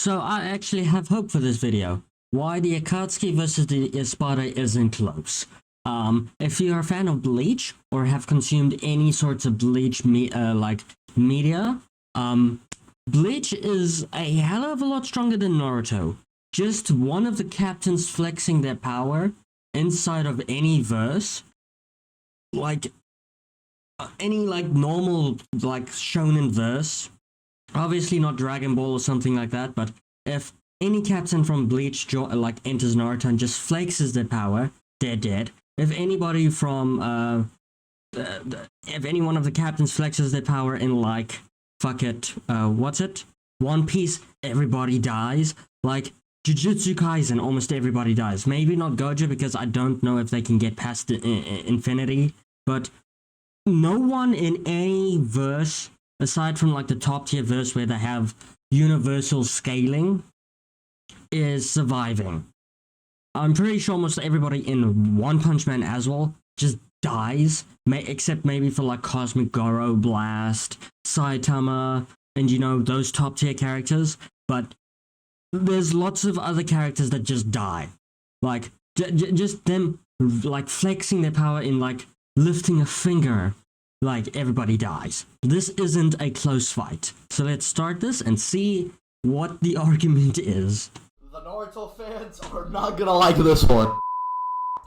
So I actually have hope for this video. Why the Akatsuki versus the Espada isn't close. If you're a fan of Bleach or have consumed any sorts of Bleach media, Bleach is a hell of a lot stronger than Naruto. Just one of the captains flexing their power inside of any verse, any normal shonen verse, obviously not Dragon Ball or something like that, but if any captain from Bleach enters Naruto and just flexes their power, they're dead. If anybody from if any one of the captains flexes their power in One Piece, everybody dies. Like Jujutsu Kaisen, almost everybody dies. Maybe not Gojo, because I don't know if they can get past infinity, but no one in any verse, aside from the top tier verse where they have universal scaling, is surviving. I'm pretty sure almost everybody in One Punch Man as well just dies, except maybe for Cosmic Goro, Blast, Saitama, and those top tier characters. But there's lots of other characters that just die. Just them flexing their power in lifting a finger, everybody dies. This isn't a close fight. So let's start this and see what the argument is. The Naruto fans are not gonna like this one.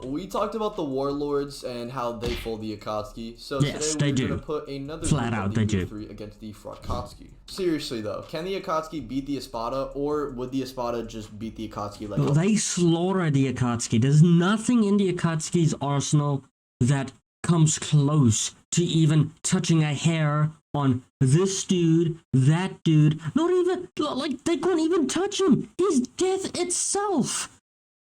We talked about the Warlords and how they fold the Akatsuki, so yes, today we're gonna put another flat out they do against the Akatsuki. Seriously though, can the Akatsuki beat the Espada, or would the Espada just beat the Akatsuki They slaughter the Akatsuki. There's nothing in the Akatsuki's arsenal that comes close to even touching a hair on this dude, that dude. Not even, they can't even touch him. He's death itself.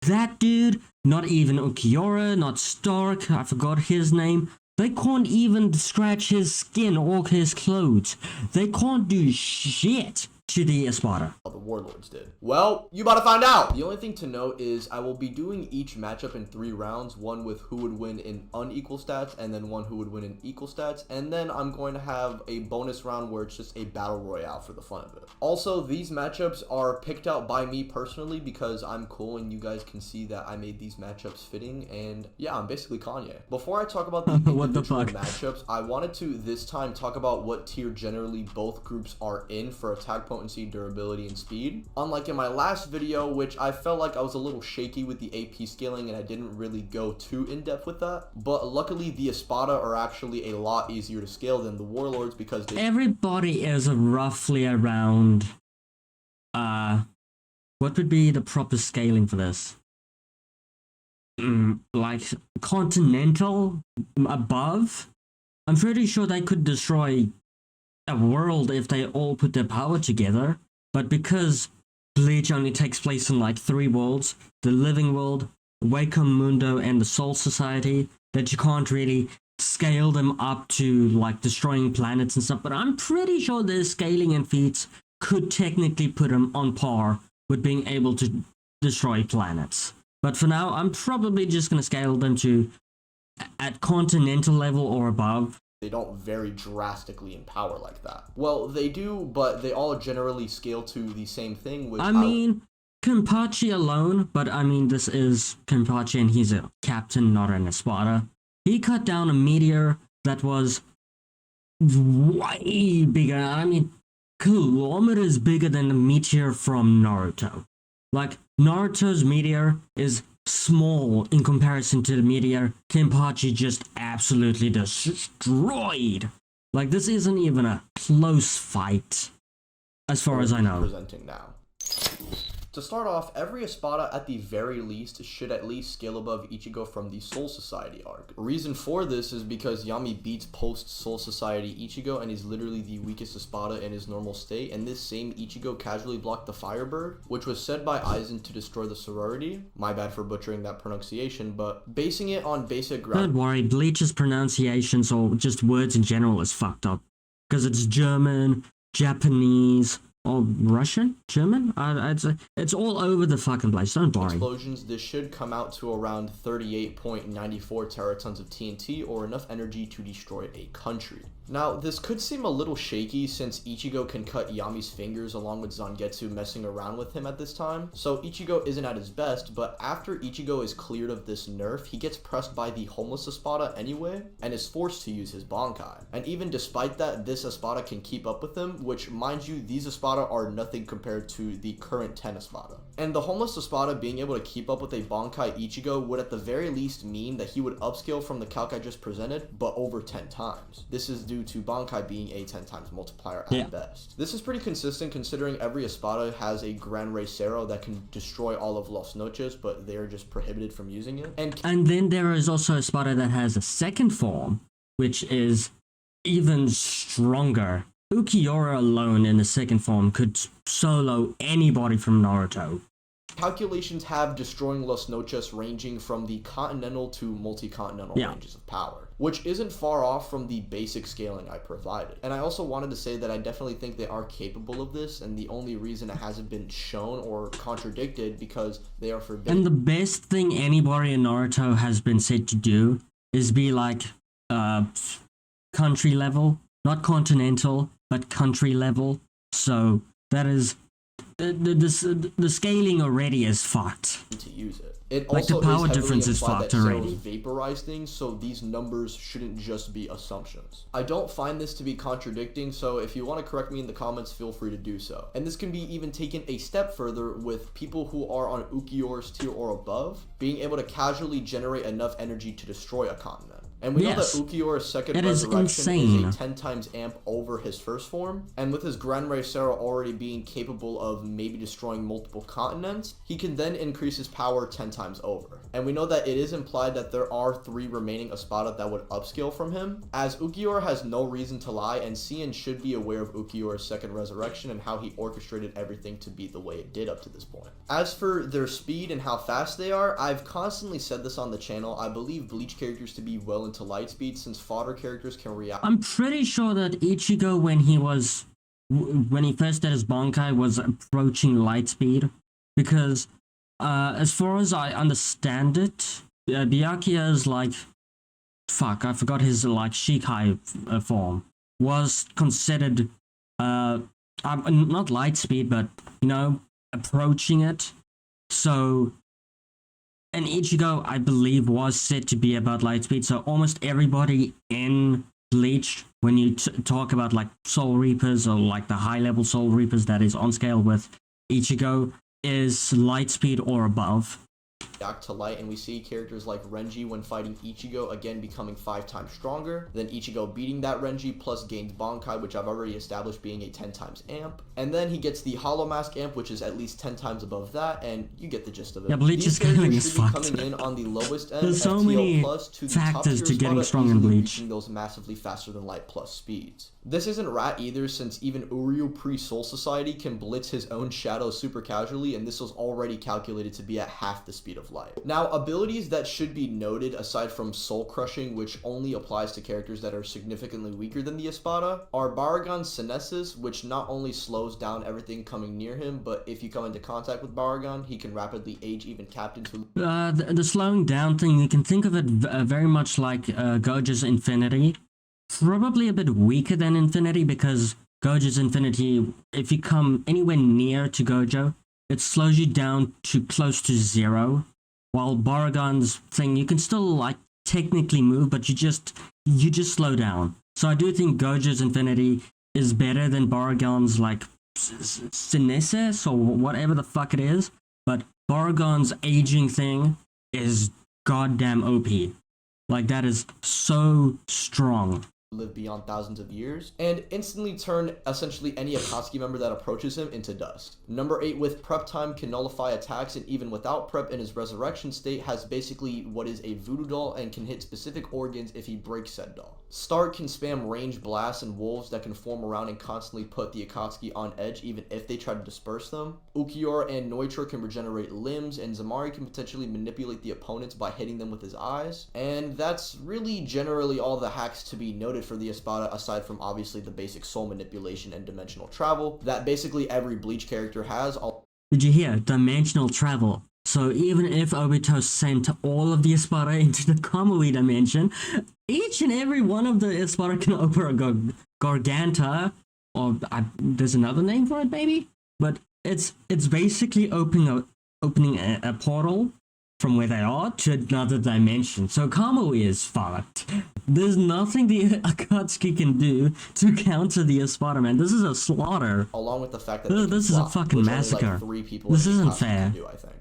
That dude, not even Ukiura, not Stark, I forgot his name. They can't even scratch his skin or his clothes. They can't do shit to the Espada. The Warlords did. Well, you about to find out! The only thing to note is I will be doing each matchup in 3 rounds, one with who would win in unequal stats, and then one who would win in equal stats, and then I'm going to have a bonus round where it's just a battle royale for the fun of it. Also, these matchups are picked out by me personally because I'm cool and you guys can see that I made these matchups fitting, and yeah, I'm basically Kanye. Before I talk about the individual matchups, I wanted to this time talk about what tier generally both groups are in for attack potency, durability, and speed. Unlike in my last video, which I felt like I was a little shaky with the AP scaling and I didn't really go too in-depth with that, but luckily the Espada are actually a lot easier to scale than the Warlords because everybody is roughly around what would be the proper scaling for this? Continental above? I'm pretty sure they could destroy a world if they all put their power together, but because Bleach only takes place in 3 worlds, the Living World, Wacom Mundo, and the Soul Society, that you can't really scale them up to destroying planets and stuff, but I'm pretty sure their scaling and feats could technically put them on par with being able to destroy planets. But for now, I'm probably just going to scale them to at continental level or above. They don't vary drastically in power like that. Well, they do, but they all generally scale to the same thing, which Kenpachi alone, but this is Kenpachi and he's a captain, not an Espada. He cut down a meteor that was way bigger, kilometers bigger than the meteor from Naruto. Naruto's meteor is small in comparison to the meteor Kenpachi just absolutely destroyed. This isn't even a close fight, as far as I know. Presenting now. To start off, every Espada at the very least should at least scale above Ichigo from the Soul Society arc. Reason for this is because Yami beats post Soul Society Ichigo and is literally the weakest Espada in his normal state, and this same Ichigo casually blocked the Firebird, which was said by Aizen to destroy the sorority. My bad for butchering that pronunciation, but basing it on basic ground. Don't worry, Bleach's pronunciations or just words in general is fucked up. Because it's German, Japanese, or Russian, German. It's all over the fucking place. Don't worry. Explosions, this should come out to around 38.94 teratons of TNT, or enough energy to destroy a country. Now, this could seem a little shaky since Ichigo can cut Yami's fingers along with Zangetsu messing around with him at this time, so Ichigo isn't at his best, but after Ichigo is cleared of this nerf, he gets pressed by the homeless Espada anyway, and is forced to use his Bankai. And even despite that, this Espada can keep up with him, which, mind you, these Espada are nothing compared to the current 10 Espada. And the homeless Espada being able to keep up with a Bankai Ichigo would at the very least mean that he would upscale from the calc I just presented, but over 10 times. This is due to Bankai being a 10 times multiplier at best. This is pretty consistent considering every Espada has a Gran Rey Cero that can destroy all of Los Noches, but they're just prohibited from using it. And then there is also a Espada that has a second form, which is even stronger. Ukiura alone in the second form could solo anybody from Naruto. Calculations have destroying Los Noches ranging from the continental to multi-continental ranges of power, which isn't far off from the basic scaling I provided. And I also wanted to say that I definitely think they are capable of this, and the only reason it hasn't been shown or contradicted because they are forbidden. And the best thing anybody in Naruto has been said to do is be like country level, not continental, but country level. So that is the scaling already is fucked. To use it. It like also the power is difference is fucked already. Vaporize things, so these numbers shouldn't just be assumptions. I don't find this to be contradicting, so if you want to correct me in the comments, feel free to do so. And this can be even taken a step further with people who are on Ukiyora's tier or above, being able to casually generate enough energy to destroy a continent. And we know that Ukiyora's second resurrection is a 10 times amp over his first form, and with his Gran Rey Cero already being capable of maybe destroying multiple continents, he can then increase his power 10 times over. And we know that it is implied that there are 3 remaining Espada that would upscale from him, as Ukiura has no reason to lie, and Cian should be aware of Ukiyora's second resurrection and how he orchestrated everything to be the way it did up to this point. As for their speed and how fast they are, I've constantly said this on the channel, I believe Bleach characters to be well into light speed since fodder characters can react. I'm pretty sure that Ichigo, when he first did his Bankai, was approaching light speed, because as far as I understand it, Byakuya's like, fuck, I forgot his like Shikai form, was considered not light speed, but you know, approaching it. So, and Ichigo, I believe, was said to be about light speed, so almost everybody in Bleach, when you talk about like Soul Reapers or like the high level Soul Reapers that is on scale with Ichigo, is light speed or above. Back to light, and we see characters like Renji when fighting Ichigo again becoming 5 times stronger, then Ichigo beating that Renji plus gains Bankai, which I've already established being a 10 times amp, and then he gets the Hollow Mask amp, which is at least 10 times above that, and you get the gist of it. Yeah, Bleach is coming in on the lowest end. There's so many factors to getting strong in Bleach. Reaching those massively faster than light plus speeds. This isn't rat either, since even Uryu pre-Soul Society can blitz his own shadow super casually, and this was already calculated to be at half the speed of light. Now, abilities that should be noted aside from Soul Crushing, which only applies to characters that are significantly weaker than the Espada, are Baragon's Senescence, which not only slows down everything coming near him, but if you come into contact with Baragon, he can rapidly age even captains who... The slowing down thing, you can think of it very much like Gojo's Infinity. Probably a bit weaker than Infinity, because Gojo's Infinity, if you come anywhere near to Gojo, it slows you down to close to 0. While Baragon's thing, you can still like technically move, but you just slow down. So I do think Gojo's Infinity is better than Baragon's like Senescence or whatever the fuck it is. But Baragon's aging thing is goddamn OP. Like, that is so strong. Live beyond thousands of years, and instantly turn essentially any Akatsuki member that approaches him into dust. Number 8 with prep time can nullify attacks, and even without prep in his resurrection state has basically what is a voodoo doll and can hit specific organs if he breaks said doll. Stark can spam range blasts and wolves that can form around and constantly put the Akatsuki on edge even if they try to disperse them. Ukiura and Neutra can regenerate limbs, and Zamari can potentially manipulate the opponents by hitting them with his eyes. And that's really generally all the hacks to be noted noted for the Espada, aside from obviously the basic soul manipulation and dimensional travel that basically every Bleach character has. Did you hear? Dimensional travel. So even if Obito sent all of the Espada into the Kamui dimension, each and every one of the Espada can open a Garganta, or there's another name for it, maybe? But it's basically opening a portal from where they are to another dimension. So Kamui is fucked. There's nothing the Akatsuki can do to counter the Espada, man. This is a slaughter. Along with the fact that this is a fucking massacre. Like 3 people this in the isn't Akatsuki fair. Can do, I think.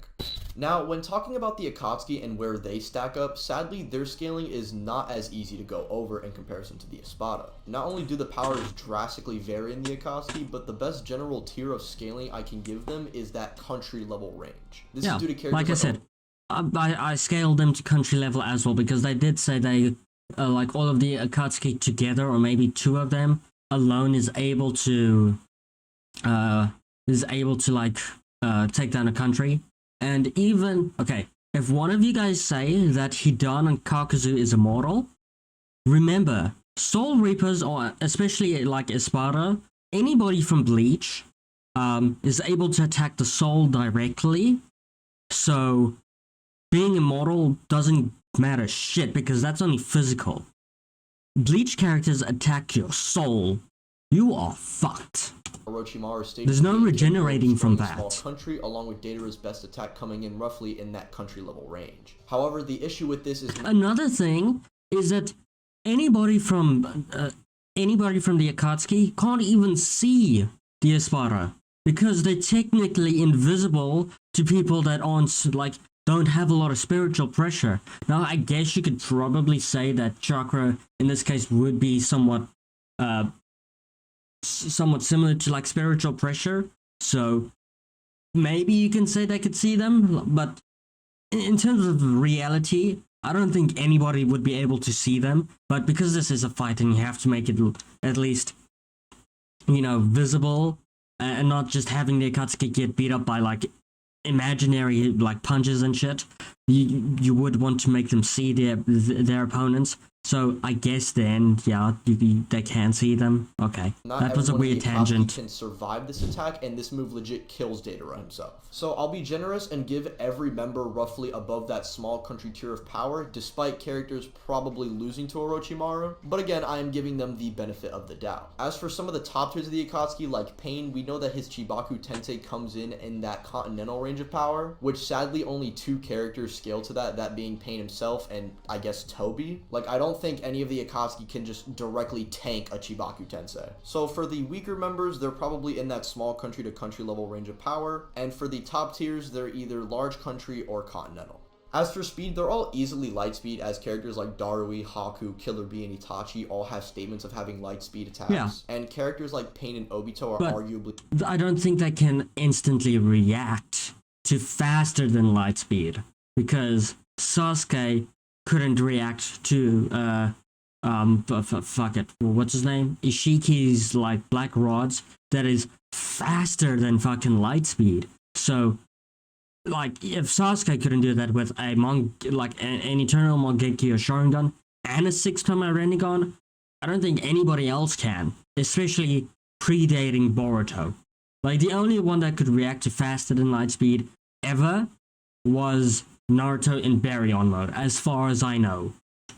Now, when talking about the Akatsuki and where they stack up, sadly, their scaling is not as easy to go over in comparison to the Espada. Not only do the powers drastically vary in the Akatsuki, but the best general tier of scaling I can give them is that country level range. This is due to characters like I said, I scaled them to country level as well, because they did say they, like all of the Akatsuki together, or maybe 2 of them alone, is able to like take down a country. And even, okay, if one of you guys say that Hidan and Kakuzu is immortal, remember, Soul Reapers, or especially like Espada, anybody from Bleach, is able to attack the soul directly. So being immortal doesn't matter shit, because that's only physical. Bleach characters attack your soul. You are fucked. Orochimaru stated there's no regenerating from that. Small country, along with Datara's best attack coming in roughly in that country level range. However, the issue with this is another thing is that anybody from the Akatsuki can't even see the Espada, because they're technically invisible to people that aren't like don't have a lot of spiritual pressure. Now, I guess you could probably say that chakra in this case would be somewhat similar to like spiritual pressure, so maybe you can say they could see them, but in terms of reality, I don't think anybody would be able to see them. But because this is a fight and you have to make it at least, you know, visible, and not just having the Akatsuki get beat up by like imaginary like punches and shit, you would want to make them see their opponents. So I guess then, yeah, they can see them. Okay, that was a weird tangent. Can survive this attack, and this move legit kills Datara himself. So I'll be generous and give every member roughly above that small country tier of power, despite characters probably losing to Orochimaru. But again, I am giving them the benefit of the doubt. As for some of the top tiers of the Akatsuki, like Pain, we know that his Chibaku Tensei comes in that continental range of power, which sadly only 2 characters scale to that being Pain himself and I guess Toby. Like, I don't think any of the Akatsuki can just directly tank a Chibaku Tensei. So for the weaker members, they're probably in that small country to country level range of power, and for the top tiers, they're either large country or continental. As for speed, they're all easily light speed, as characters like Darui, Haku, Killer Bee, and Itachi all have statements of having light speed attacks. Yeah. And characters like Pain and Obito are arguably... I don't think they can instantly react to faster than light speed, because Sasuke couldn't react to fuck it, what's his name, Ishiki's like black rods that is faster than fucking light speed. So like if Sasuke couldn't do that with a an eternal Mangekyo or Sharingan and a 6-timer Rinnegan, I don't think anybody else can, especially predating Boruto. Like the only one that could react to faster than light speed ever was Naruto in Baryon mode, as far as I know.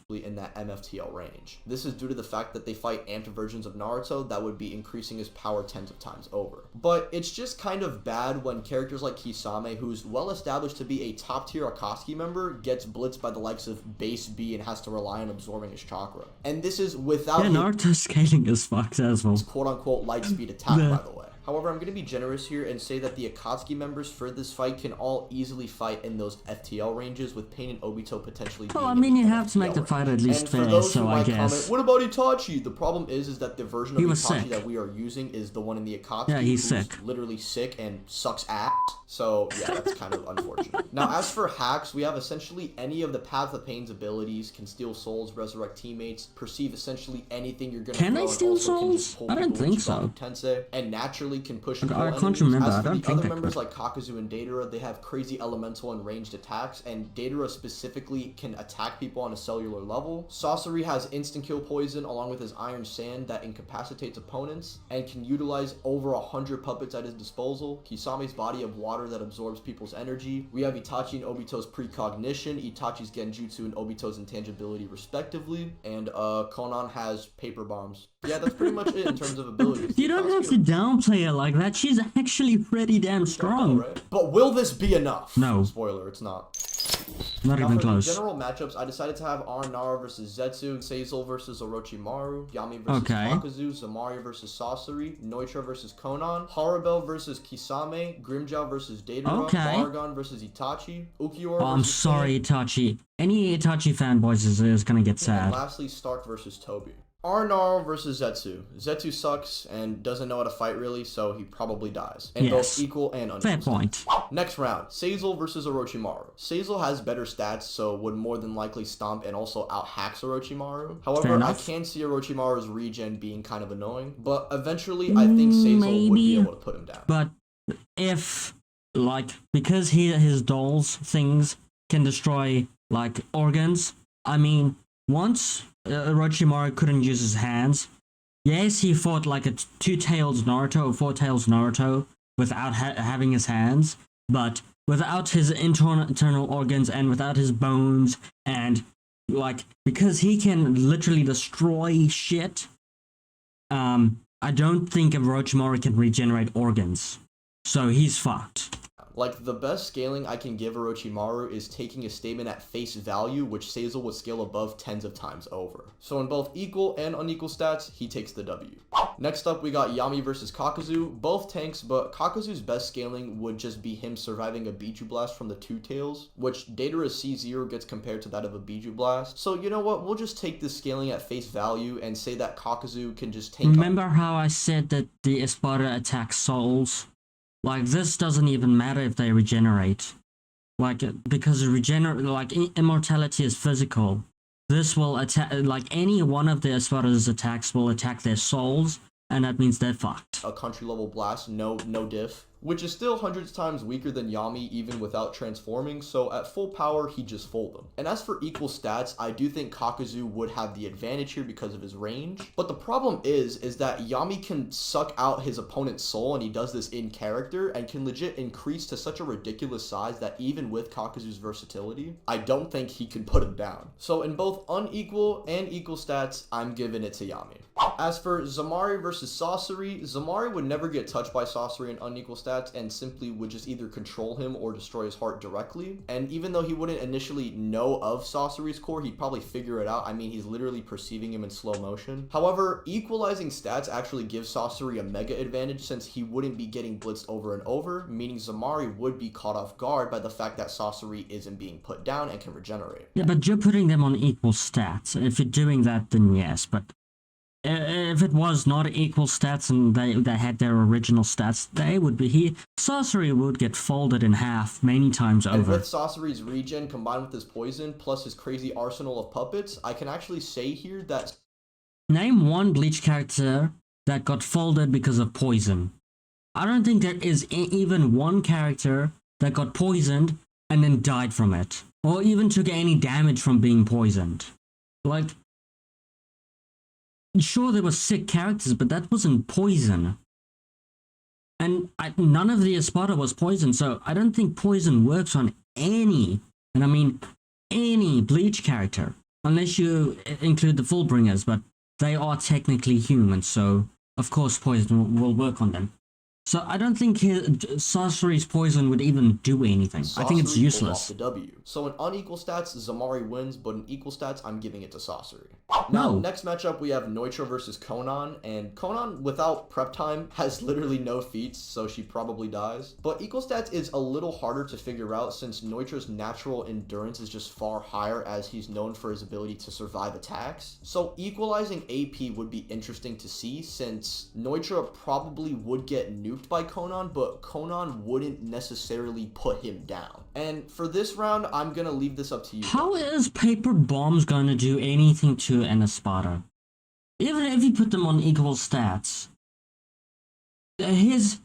In that MFTL range. This is due to the fact that they fight amped versions of Naruto that would be increasing his power tens of times over. But it's just kind of bad when characters like Kisame, who's well established to be a top tier Akatsuki member, gets blitzed by the likes of Base B and has to rely on absorbing his chakra. And this is without Naruto's scaling is fucked as well. Quote unquote light speed attack, by the way. However, I'm going to be generous here and say that the Akatsuki members for this fight can all easily fight in those FTL ranges, with Pain and Obito potentially being... Well, I mean, you have to make the fight at least fair, so I guess... Comment, what about Itachi? The problem is that the version of Itachi that we are using is the one in the Akatsuki. Yeah, he's sick. Literally sick and sucks ass. So, yeah, that's kind of unfortunate. Now, as for hacks, we have essentially any of the Path of Pain's abilities, can steal souls, resurrect teammates, perceive essentially anything you're going to Can they steal souls? I don't think so. Tensei, and naturally actually can push and I kill can't enemies. remember. As I for don't the think other they members could. like Kakuzu and Datara, they have crazy elemental and ranged attacks, and Datara specifically can attack people on a cellular level. Sasori has instant kill poison along with his iron sand that incapacitates opponents and can utilize over 100 puppets at his disposal. Kisame's body of water that absorbs people's energy. We have Itachi and Obito's precognition, Itachi's genjutsu and Obito's intangibility respectively, and Konan has paper bombs. Yeah, that's pretty much it in terms of abilities. You don't have to downplay her like that. She's actually pretty damn strong. Right? But will this be enough? No. Spoiler, it's not. Not Now even for close. the general matchups, I decided to have Aranara versus Zetsu, Seizel versus Orochimaru, Yami versus Okay. Kakuzu, Zamari versus Sasori, Noitra versus Konan, Harabel versus Kisame, Grimmjow versus Datara, Okay. Baragon versus Itachi, Ukiura Oh, I'm versus sorry, Itachi. Any Itachi fanboys is gonna get Seiya, and sad. lastly Stark versus Toby. Aranara versus Zetsu. Zetsu sucks and doesn't know how to fight really, so he probably dies. And both Yes. equal and unequal. Fair point. Next round, Seizel versus Orochimaru. Seizel has better stats, so would more than likely stomp and also out-hacks Orochimaru. Fair However, I enough. can see Orochimaru's regen being kind of annoying, but eventually I think Seizel would be Maybe. able to put him down. But if, like, because his dolls things can destroy, like, organs, I mean, once Orochimaru couldn't use his hands, yes, he fought like a two-tailed Naruto or four-tailed Naruto without having his hands, but without his internal organs and without his bones, and, like, because he can literally destroy shit, I don't think Orochimaru can regenerate organs. So he's fucked. Like, the best scaling I can give Orochimaru is taking a statement at face value, which Seizel would scale above tens of times over. So in both equal and unequal stats, he takes the W. Next up, we got Yami versus Kakuzu. Both tanks, but Kakuzu's best scaling would just be him surviving a Biju Blast from the Two Tails, which Datara's C0 gets compared to that of a Biju Blast. So you know what, we'll just take this scaling at face value and say that Kakuzu can just tank. Remember how I said that the Espada attacks souls? Like, this doesn't even matter if they regenerate. Like, because immortality is physical. This will attack, like, any one of the Espada's attacks will attack their souls, and that means they're fucked. A country level blast, no diff, which is still hundreds times weaker than Yami even without transforming, so at full power he just fold them. And as for equal stats, I do think Kakuzu would have the advantage here because of his range, but the problem is that Yami can suck out his opponent's soul, and he does this in character and can legit increase to such a ridiculous size that even with Kakuzu's versatility, I don't think he can put him down. So in both unequal and equal stats, I'm giving it to Yami. As for Zamari versus Sasori, Zamari would never get touched by Sasori in unequal stats and simply would just either control him or destroy his heart directly. And even though he wouldn't initially know of Sasori's core, he'd probably figure it out. I mean, he's literally perceiving him in slow motion. However, equalizing stats actually gives Sasori a mega advantage since he wouldn't be getting blitzed over and over, meaning Zamari would be caught off guard by the fact that Sasori isn't being put down and can regenerate. Yeah, but you're putting them on equal stats. If you're doing that, then yes, but if it was not equal stats and they had their original stats, Sasori would get folded in half many times And over. with Sasori's regen combined with his poison plus his crazy arsenal of puppets, I can actually say here that... Name one Bleach character that got folded because of poison. I don't think there is even one character that got poisoned and then died from it, or even took any damage from being poisoned. Like, sure, there were sick characters, but that wasn't poison. And none of the Espada was poison, so I don't think poison works on any, and I mean any Bleach character, unless you include the Fullbringers, but they are technically human, so of course poison will work on them. So I don't think Sasori's poison would even do anything. I think it's Sasori useless. pulled off the W. So in unequal stats, Zamari wins, but in equal stats, I'm giving it to Sasori. No. Now, next matchup, we have Noitra versus Konan, and Konan, without prep time, has literally no feats, so she probably dies. But equal stats is a little harder to figure out since Noitra's natural endurance is just far higher as he's known for his ability to survive attacks. So equalizing AP would be interesting to see since Noitra probably would get nuked by Konan, but Konan wouldn't necessarily put him down. And for this round, I'm gonna leave this up to you. How is paper bombs gonna do anything to an Espada? Even if you put them on equal stats. his,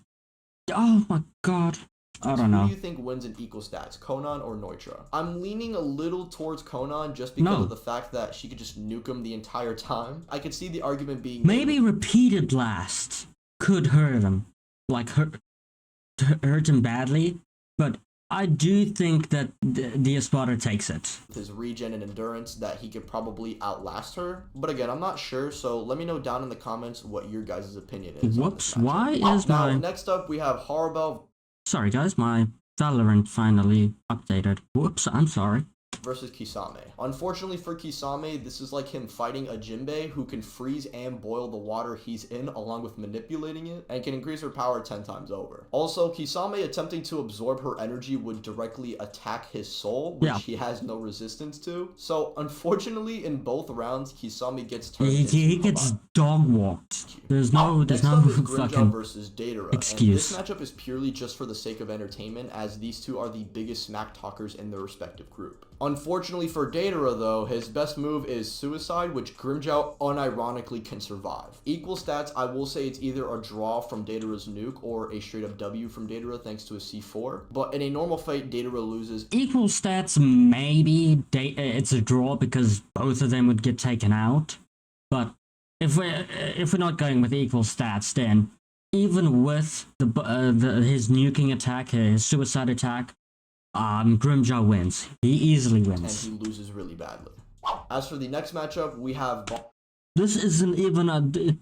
oh my god, I don't Who know. do you think wins in equal stats, Conan or Neutra? I'm leaning a little towards Conan just because No. of the fact that she could just nuke him the entire time. I could see the argument being Maybe repeated blasts could hurt him, like hurt him badly, but I do think that the Espada takes it. with his regen and endurance that he could probably outlast her. But again, I'm not sure, so let me know down in the comments what your guys' opinion is. Whoops, on this why matchup. is Now, my... next up, we have Horribel Sorry guys, my Valorant finally updated. Whoops, I'm sorry. versus Kisame. Unfortunately for Kisame, this is like him fighting a Jinbei who can freeze and boil the water he's in along with manipulating it and can increase her power 10 times over. Also, Kisame attempting to absorb her energy would directly attack his soul, which he has no resistance to. So unfortunately, in both rounds, Kisame gets turned He into gets dog walked. There's no Next up is Grimjaw fucking versus Datara, excuse. and this matchup is purely just for the sake of entertainment, as these two are the biggest smack talkers in their respective group. Unfortunately for Datara though, his best move is Suicide, which Grimjaw unironically can survive. Equal stats, I will say it's either a draw from Datara's nuke or a straight up W from Datara thanks to a C4, but in a normal fight, Datara loses. Equal stats, maybe it's a draw because both of them would get taken out, but if we're not going with equal stats, then even with his nuking attack, his suicide attack, Grimjaw wins. He easily wins. And he loses really badly. As for the next matchup, we have... This isn't even a...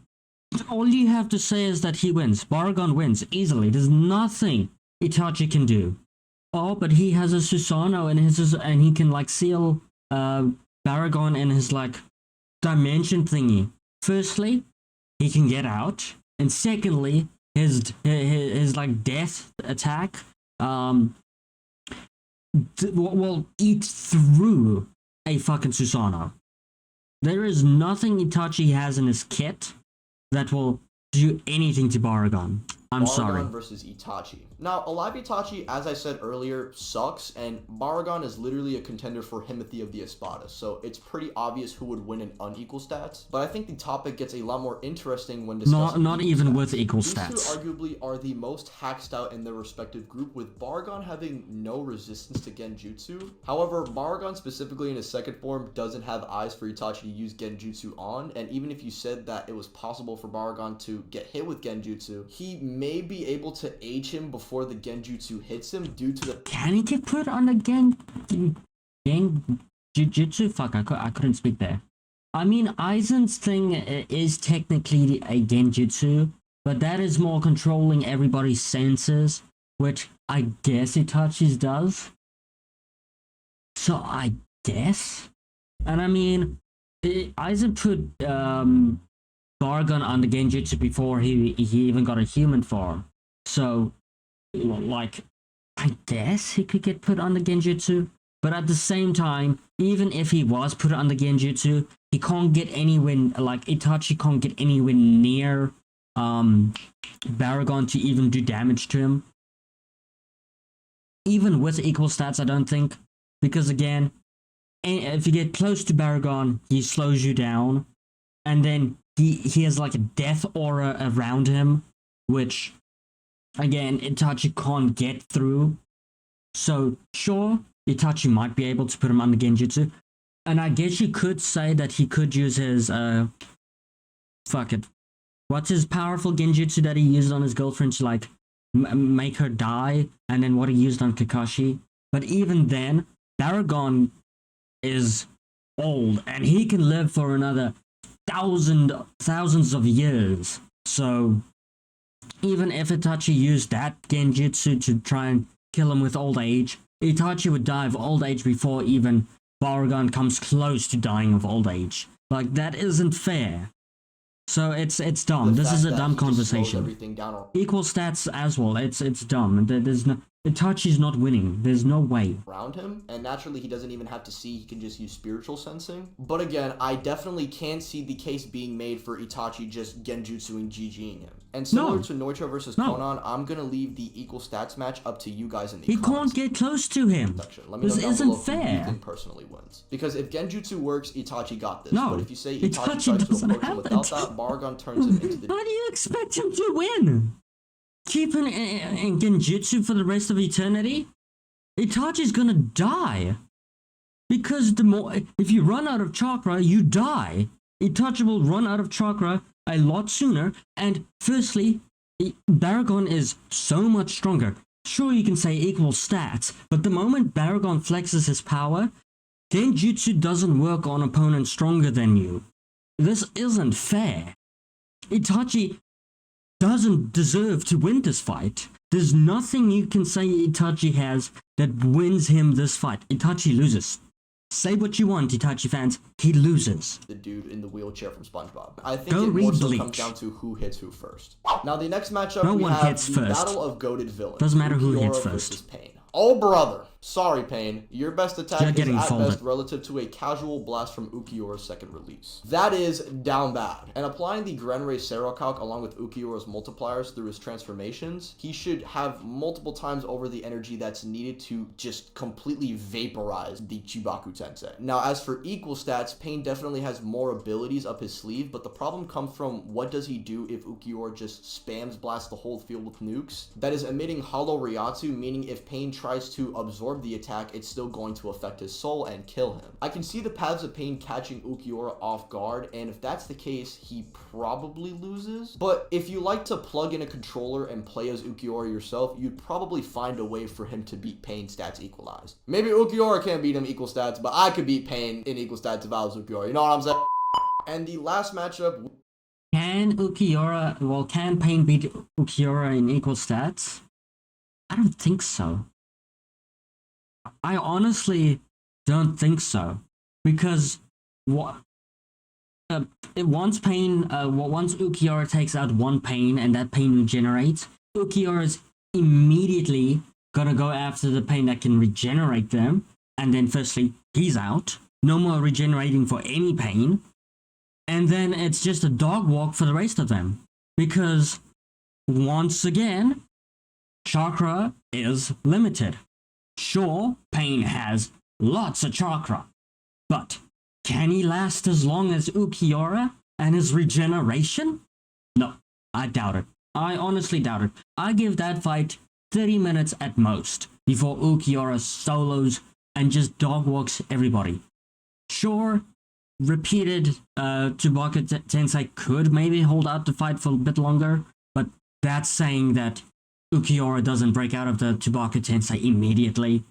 All you have to say is that he wins. Baragon wins easily. There's nothing Itachi can do. Oh, but he has a Susanoo and he can like seal Baragon in his like dimension thingy. Firstly, he can get out, and secondly, his like death attack will eat through a fucking Susanoo. There is nothing Itachi has in his kit that will do anything to Baragon. I'm sorry. Baragon versus Itachi. Now, Alive Itachi, as I said earlier, sucks, and Baragon is literally a contender for Himothy of the Espada, so it's pretty obvious who would win in unequal stats. But I think the topic gets a lot more interesting when discussing not even with equal stats. These two arguably are the most hacked out in their respective group, with Baragon having no resistance to Genjutsu. However, Baragon specifically in his second form doesn't have eyes for Itachi to use Genjutsu on, and even if you said that it was possible for Baragon to get hit with Genjutsu, he may be able to age him before the Genjutsu hits him due to the... Can he get put on the Genjutsu? Fuck, I couldn't speak there. I mean, Aizen's thing is technically a Genjutsu, but that is more controlling everybody's senses, which I guess Itachi's does. So I guess? And I mean, Aizen put Baragon on the Genjutsu before he even got a human form. So, like, I guess he could get put on the Genjutsu. But at the same time, even if he was put on the Genjutsu, he can't get anywhere, like, Itachi can't get anywhere near Baragon to even do damage to him. Even with equal stats, I don't think. Because again, if you get close to Baragon, he slows you down. And then he has like a death aura around him, which, again, Itachi can't get through. So, sure, Itachi might be able to put him on the Genjutsu. And I guess you could say that he could use his, fuck it. What's his powerful Genjutsu that he used on his girlfriend to, like, make her die? And then what he used on Kakashi? But even then, Baragon is old, and he can live for another thousands of years. So, even if Itachi used that Genjutsu to try and kill him with old age, Itachi would die of old age before even Baragon comes close to dying of old age. Like, that isn't fair. So it's dumb. This is a dumb conversation. Equal stats as well. It's dumb. There's no... Itachi's not winning. There's no way. Around him, and naturally he doesn't even have to see, he can just use spiritual sensing. But again, I definitely can see the case being made for Itachi just Genjutsu and GGing him. And similar to Neutra versus Conan, I'm gonna leave the equal stats match up to you guys in the comments. He can't get close to him. Let me know this isn't fair. Who you think personally wins. Because if Genjutsu works, Itachi got this. No, but if you say Itachi tries to approach him without that, Baragon turns him into the... How do you expect him to win? keep in genjutsu for the rest of eternity, Itachi's gonna die. Because the more, if you run out of chakra, you die. Itachi will run out of chakra a lot sooner, and firstly, Baragon is so much stronger. Sure, you can say equal stats, but the moment Baragon flexes his power, Genjutsu doesn't work on opponents stronger than you. This isn't fair. Itachi doesn't deserve to win this fight. There's nothing you can say Itachi has that wins him this fight. Itachi loses. Say what you want, Itachi fans, he loses. The dude in the wheelchair from SpongeBob. I think Go it more so read comes Bleach. down to who hits who first. Now the next matchup No we one have hits the first. Battle of Goated Villains. Doesn't matter who hits Ukiura first. versus Pain. Oh brother, sorry Pain, your best attack You're is getting at folded. best relative to a casual blast from Ukiura's second release. That is down bad. And applying the Grenray Sero calc along with Ukiura's multipliers through his transformations, he should have multiple times over the energy that's needed to just completely vaporize the Chibaku Tensei. Now as for equal stats, Pain definitely has more abilities up his sleeve, but the problem comes from what does he do if Ukiura just spams blast the whole field with nukes? That is emitting Hollow Ryatsu, meaning if Pain tries to absorb the attack, it's still going to affect his soul and kill him. I can see the paths of Pain catching Ukiura off guard, and if that's the case, he probably loses. But if you like to plug in a controller and play as Ukiura yourself, you'd probably find a way for him to beat Pain stats equalized. Maybe Ukiura can't beat him equal stats, but I could beat Pain in equal stats if I was Ukiura. You know what I'm saying? And the last matchup... Can Pain beat Ukiura in equal stats? I don't think so. I honestly don't think so. Because once Ukiura takes out one Pain and that Pain regenerates, Ukiura's immediately gonna go after the Pain that can regenerate them, and then firstly, he's out. No more regenerating for any Pain. And then it's just a dog walk for the rest of them. Because, once again, chakra is limited. Sure, Pain has lots of chakra. But, can he last as long as Ukiura and his regeneration? No, I doubt it. I honestly doubt it. I give that fight 30 minutes at most before Ukiura solos and just dog walks everybody. Sure, repeated Tsubaki Tensei could maybe hold out the fight for a bit longer, but that's saying that Ukiura doesn't break out of the Tsubaki Tensei immediately.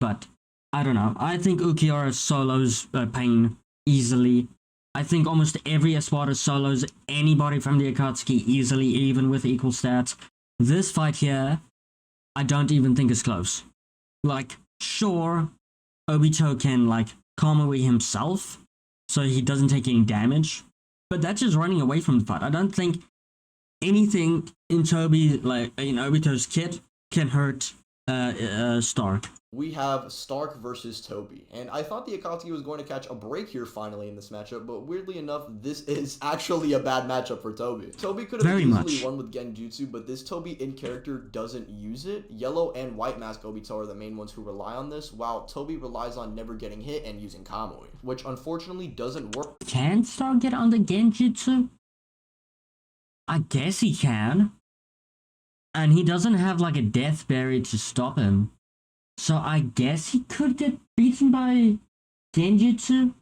But I don't know. I think Ukiura solos Pain easily. I think almost every Espada solos anybody from the Akatsuki easily, even with equal stats. This fight here, I don't even think is close. Like, sure, Obito can, like, Kamui himself, so he doesn't take any damage. But that's just running away from the fight. I don't think anything in Obito's kit can hurt Stark. We have Stark versus Toby, and I thought the Akatsuki was going to catch a break here finally in this matchup, but weirdly enough, this is actually a bad matchup for Toby. Toby could have easily won with Genjutsu, but this Toby in character doesn't use it. Yellow and White Mask Obito are the main ones who rely on this, while Toby relies on never getting hit and using Kamui, which unfortunately doesn't work. Can Stark get on the Genjutsu? I guess he can. And he doesn't have like a death barrier to stop him. So I guess he could get beaten by Genjutsu.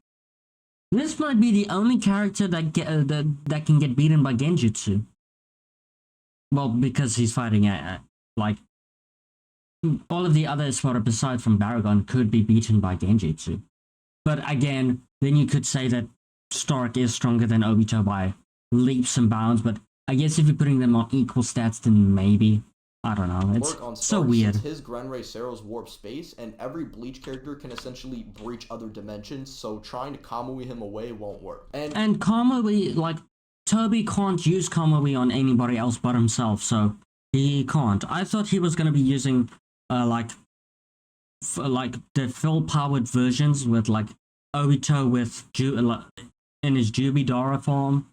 This might be the only character that can get beaten by Genjutsu. Well, because he's fighting like all of the other Espada besides from Baragon could be beaten by Genjutsu. But again, then you could say that Stark is stronger than Obito by leaps and bounds. But I guess if you're putting them on equal stats, then maybe. I don't know, it's so weird. His Grenray Sero's warp space, and every Bleach character can essentially breach other dimensions, so trying to Kamui him away won't work. And Kamui, like, Toby can't use Kamui on anybody else but himself, so he can't. I thought he was going to be using, like the full-powered versions with, like, Obito with in his Jubidara form,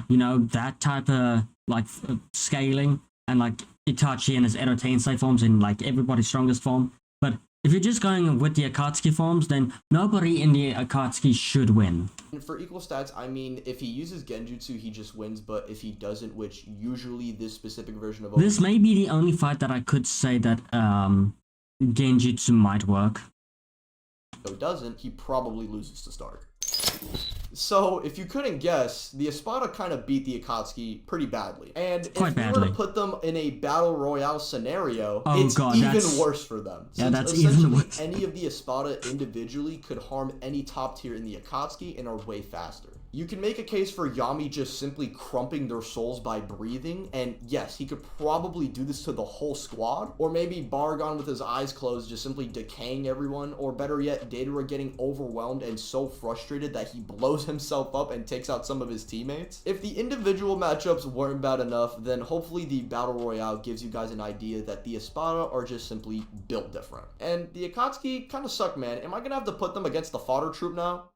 you know, that type of, like, scaling, and, like, Itachi and his Edo Tensei forms in like everybody's strongest form, but if you're just going with the Akatsuki forms, then nobody in the Akatsuki should win. And for equal stats, I mean, if he uses Genjutsu, he just wins, but if he doesn't, which usually this specific version of This may be the only fight that I could say that Genjutsu might work. Obito doesn't, he probably loses to Stark. So, if you couldn't guess, the Espada kind of beat the Akatsuki pretty badly. And if we were to put them in a Battle Royale scenario, it's even worse for them. Yeah, Since that's even worse. Any of the Espada individually could harm any top tier in the Akatsuki and are way faster. You can make a case for Yami just simply crumping their souls by breathing, and yes, he could probably do this to the whole squad, or maybe Baragon with his eyes closed just simply decaying everyone, or better yet, Datara getting overwhelmed and so frustrated that he blows himself up and takes out some of his teammates. If the individual matchups weren't bad enough, then hopefully the Battle Royale gives you guys an idea that the Espada are just simply built different. And the Akatsuki kind of suck, man. Am I gonna have to put them against the fodder troop now?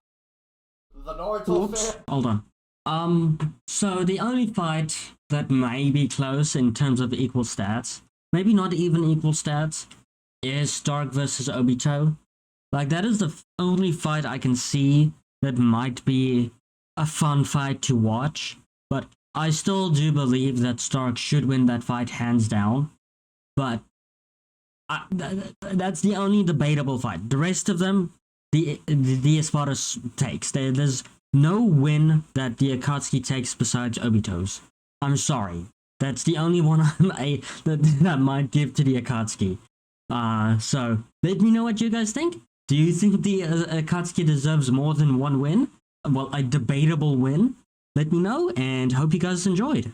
The Naruto fan. Hold on. So the only fight that may be close in terms of equal stats, maybe not even equal stats, is Stark versus Obito. Like, that is the only fight I can see that might be a fun fight to watch. But I still do believe that Stark should win that fight hands down. But that's the only debatable fight. The rest of them, the Espada takes. There's no win that the Akatsuki takes besides Obito's. I'm sorry. That's the only one that I might give to the Akatsuki. So let me know what you guys think. Do you think the Akatsuki deserves more than one win? Well, a debatable win? Let me know, and hope you guys enjoyed.